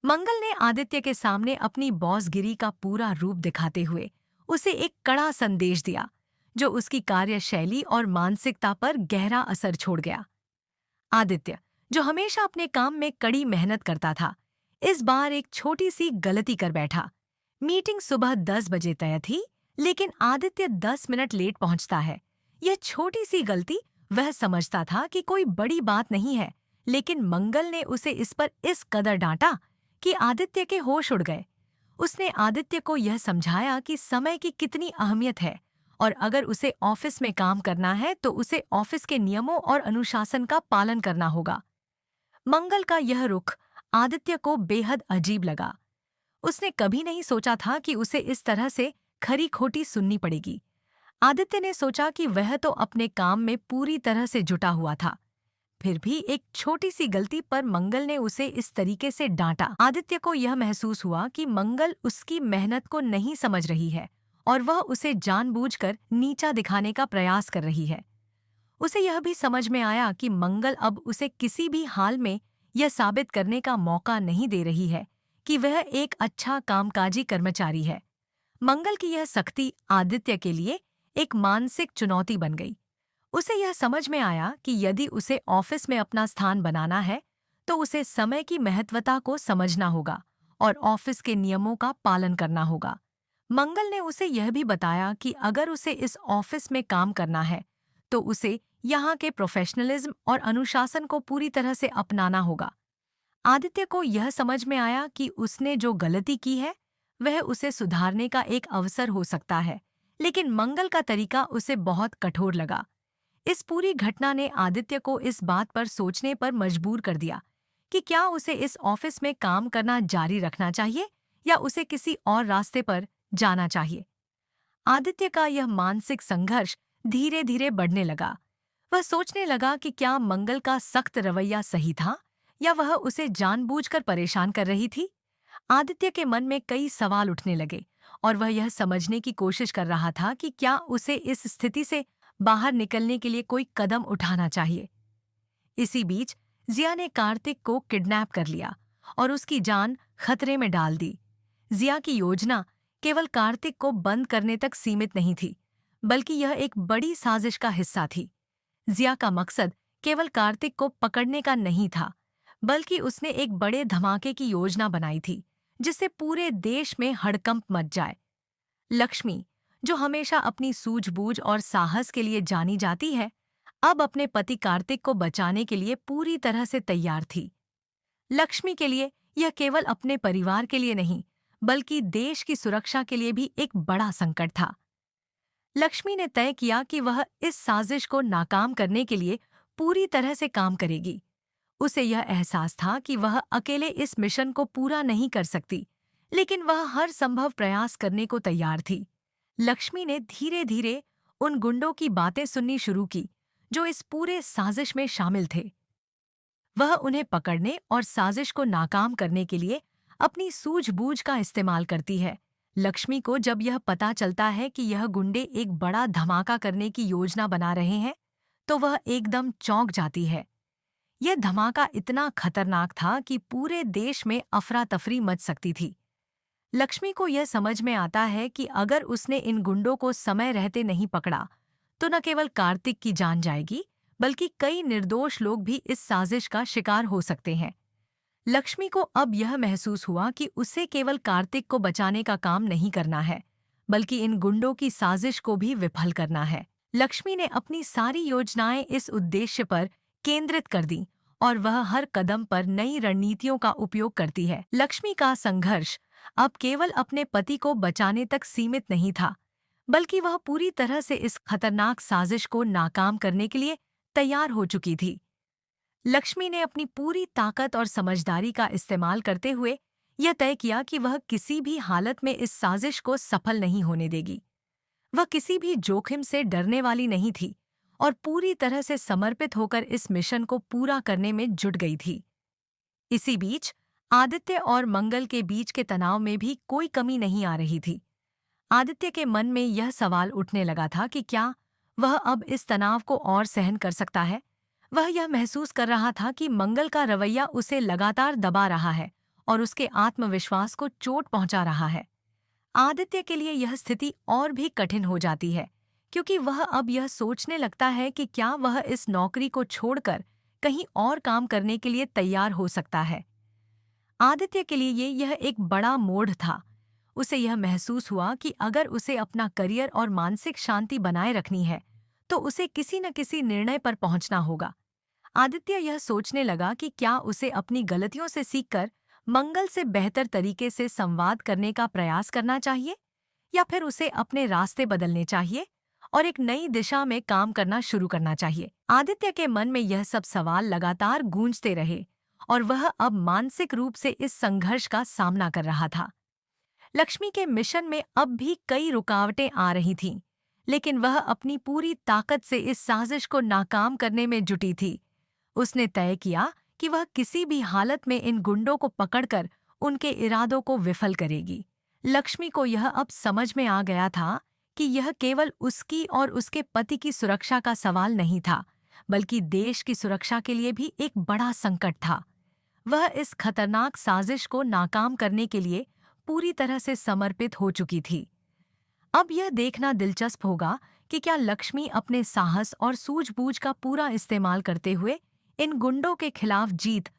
मंगल ने आदित्य के सामने अपनी बॉसगिरी का पूरा रूप दिखाते हुए उसे एक कड़ा संदेश दिया, जो उसकी कार्यशैली और मानसिकता पर गहरा असर छोड़ गया। आदित्य, जो हमेशा अपने काम में कड़ी मेहनत करता था, इस बार एक छोटी सी गलती कर बैठा। मीटिंग सुबह 10 बजे तय थी, लेकिन आदित्य 10 मिनट लेट पहुंचता है। यह छोटी सी गलती वह समझता था कि कोई बड़ी बात नहीं है, लेकिन मंगल ने उसे इस पर इस कदर डांटा कि आदित्य के होश उड़ गए। उसने आदित्य को यह समझाया कि समय की कितनी अहमियत है और अगर उसे ऑफिस में काम करना है तो उसे ऑफिस के नियमों और अनुशासन का पालन करना होगा। मंगल का यह रुख आदित्य को बेहद अजीब लगा। उसने कभी नहीं सोचा था कि उसे इस तरह से खरी खोटी सुननी पड़ेगी। आदित्य ने सोचा कि वह तो अपने काम में पूरी तरह से जुटा हुआ था, फिर भी एक छोटी सी गलती पर मंगल ने उसे इस तरीके से डांटा। आदित्य को यह महसूस हुआ कि मंगल उसकी मेहनत को नहीं समझ रही है और वह उसे जानबूझकर नीचा दिखाने का प्रयास कर रही है। उसे यह भी समझ में आया कि मंगल अब उसे किसी भी हाल में यह साबित करने का मौका नहीं दे रही है कि वह एक अच्छा कामकाजी कर्मचारी है। मंगल की यह सख्ती आदित्य के लिए एक मानसिक चुनौती बन गई। उसे यह समझ में आया कि यदि उसे ऑफिस में अपना स्थान बनाना है, तो उसे समय की महत्वता को समझना होगा और ऑफिस के नियमों का पालन करना होगा। मंगल ने उसे यह भी बताया कि अगर उसे इस ऑफिस में काम करना है, तो उसे यहाँ के प्रोफेशनलिज्म और अनुशासन को पूरी तरह से अपनाना होगा। आदित्य को यह समझ में आया कि उसने जो गलती की है, वह उसे सुधारने का एक अवसर हो सकता है, लेकिन मंगल का तरीका उसे बहुत कठोर लगा। इस पूरी घटना ने आदित्य को इस बात पर सोचने पर मजबूर कर दिया कि क्या उसे इस ऑफिस में काम करना जारी रखना चाहिए या उसे किसी और रास्ते पर जाना चाहिए। आदित्य का यह मानसिक संघर्ष धीरे धीरे बढ़ने लगा। वह सोचने लगा कि क्या मंगल का सख्त रवैया सही था या वह उसे जानबूझकर परेशान कर रही थी। आदित्य के मन में कई सवाल उठने लगे और वह यह समझने की कोशिश कर रहा था कि क्या उसे इस स्थिति से बाहर निकलने के लिए कोई कदम उठाना चाहिए। इसी बीच जिया ने कार्तिक को किडनैप कर लिया और उसकी जान खतरे में डाल दी। जिया की योजना केवल कार्तिक को बंद करने तक सीमित नहीं थी, बल्कि यह एक बड़ी साजिश का हिस्सा थी। जिया का मकसद केवल कार्तिक को पकड़ने का नहीं था, बल्कि उसने एक बड़े धमाके की योजना बनाई थी, जिससे पूरे देश में हड़कंप मच जाए। लक्ष्मी, जो हमेशा अपनी सूझबूझ और साहस के लिए जानी जाती है, अब अपने पति कार्तिक को बचाने के लिए पूरी तरह से तैयार थी। लक्ष्मी के लिए यह केवल अपने परिवार के लिए नहीं, बल्कि देश की सुरक्षा के लिए भी एक बड़ा संकट था। लक्ष्मी ने तय किया कि वह इस साजिश को नाकाम करने के लिए पूरी तरह से काम करेगी। उसे यह एहसास था कि वह अकेले इस मिशन को पूरा नहीं कर सकती, लेकिन वह हर संभव प्रयास करने को तैयार थी। लक्ष्मी ने धीरे धीरे उन गुंडों की बातें सुननी शुरू की, जो इस पूरे साजिश में शामिल थे। वह उन्हें पकड़ने और साजिश को नाकाम करने के लिए अपनी सूझबूझ का इस्तेमाल करती है। लक्ष्मी को जब यह पता चलता है कि यह गुंडे एक बड़ा धमाका करने की योजना बना रहे हैं, तो वह एकदम चौंक जाती है। यह धमाका इतना खतरनाक था कि पूरे देश में अफरा तफरी मच सकती थी। लक्ष्मी को यह समझ में आता है कि अगर उसने इन गुंडों को समय रहते नहीं पकड़ा, तो न केवल कार्तिक की जान जाएगी, बल्कि कई निर्दोष लोग भी इस साजिश का शिकार हो सकते हैं। लक्ष्मी को अब यह महसूस हुआ कि उसे केवल कार्तिक को बचाने का काम नहीं करना है, बल्कि इन गुंडों की साजिश को भी विफल करना है। लक्ष्मी ने अपनी सारी योजनाएं इस उद्देश्य पर केंद्रित कर दी और वह हर कदम पर नई रणनीतियों का उपयोग करती है। लक्ष्मी का संघर्ष अब केवल अपने पति को बचाने तक सीमित नहीं था, बल्कि वह पूरी तरह से इस खतरनाक साजिश को नाकाम करने के लिए तैयार हो चुकी थी। लक्ष्मी ने अपनी पूरी ताकत और समझदारी का इस्तेमाल करते हुए यह तय किया कि वह किसी भी हालत में इस साजिश को सफल नहीं होने देगी। वह किसी भी जोखिम से डरने वाली नहीं थी और पूरी तरह से समर्पित होकर इस मिशन को पूरा करने में जुट गई थी। इसी बीच आदित्य और मंगल के बीच के तनाव में भी कोई कमी नहीं आ रही थी। आदित्य के मन में यह सवाल उठने लगा था कि क्या वह अब इस तनाव को और सहन कर सकता है। वह यह महसूस कर रहा था कि मंगल का रवैया उसे लगातार दबा रहा है और उसके आत्मविश्वास को चोट पहुंचा रहा है। आदित्य के लिए यह स्थिति और भी कठिन हो जाती है, क्योंकि वह अब यह सोचने लगता है कि क्या वह इस नौकरी को छोड़कर कहीं और काम करने के लिए तैयार हो सकता है। आदित्य के लिए यह एक बड़ा मोड़ था। उसे यह महसूस हुआ कि अगर उसे अपना करियर और मानसिक शांति बनाए रखनी है, तो उसे किसी न किसी निर्णय पर पहुंचना होगा। आदित्य यह सोचने लगा कि क्या उसे अपनी गलतियों से सीखकर मंगल से बेहतर तरीके से संवाद करने का प्रयास करना चाहिए, या फिर उसे अपने रास्ते बदलने चाहिए और एक नई दिशा में काम करना शुरू करना चाहिए। आदित्य के मन में यह सब सवाल लगातार गूंजते रहे और वह अब मानसिक रूप से इस संघर्ष का सामना कर रहा था। लक्ष्मी के मिशन में अब भी कई रुकावटें आ रही थीं, लेकिन वह अपनी पूरी ताकत से इस साजिश को नाकाम करने में जुटी थी। उसने तय किया कि वह किसी भी हालत में इन गुंडों को पकड़कर उनके इरादों को विफल करेगी। लक्ष्मी को यह अब समझ में आ गया था कि यह केवल उसकी और उसके पति की सुरक्षा का सवाल नहीं था, बल्कि देश की सुरक्षा के लिए भी एक बड़ा संकट था। वह इस खतरनाक साजिश को नाकाम करने के लिए पूरी तरह से समर्पित हो चुकी थी। अब यह देखना दिलचस्प होगा कि क्या लक्ष्मी अपने साहस और सूझबूझ का पूरा इस्तेमाल करते हुए इन गुंडों के खिलाफ जीत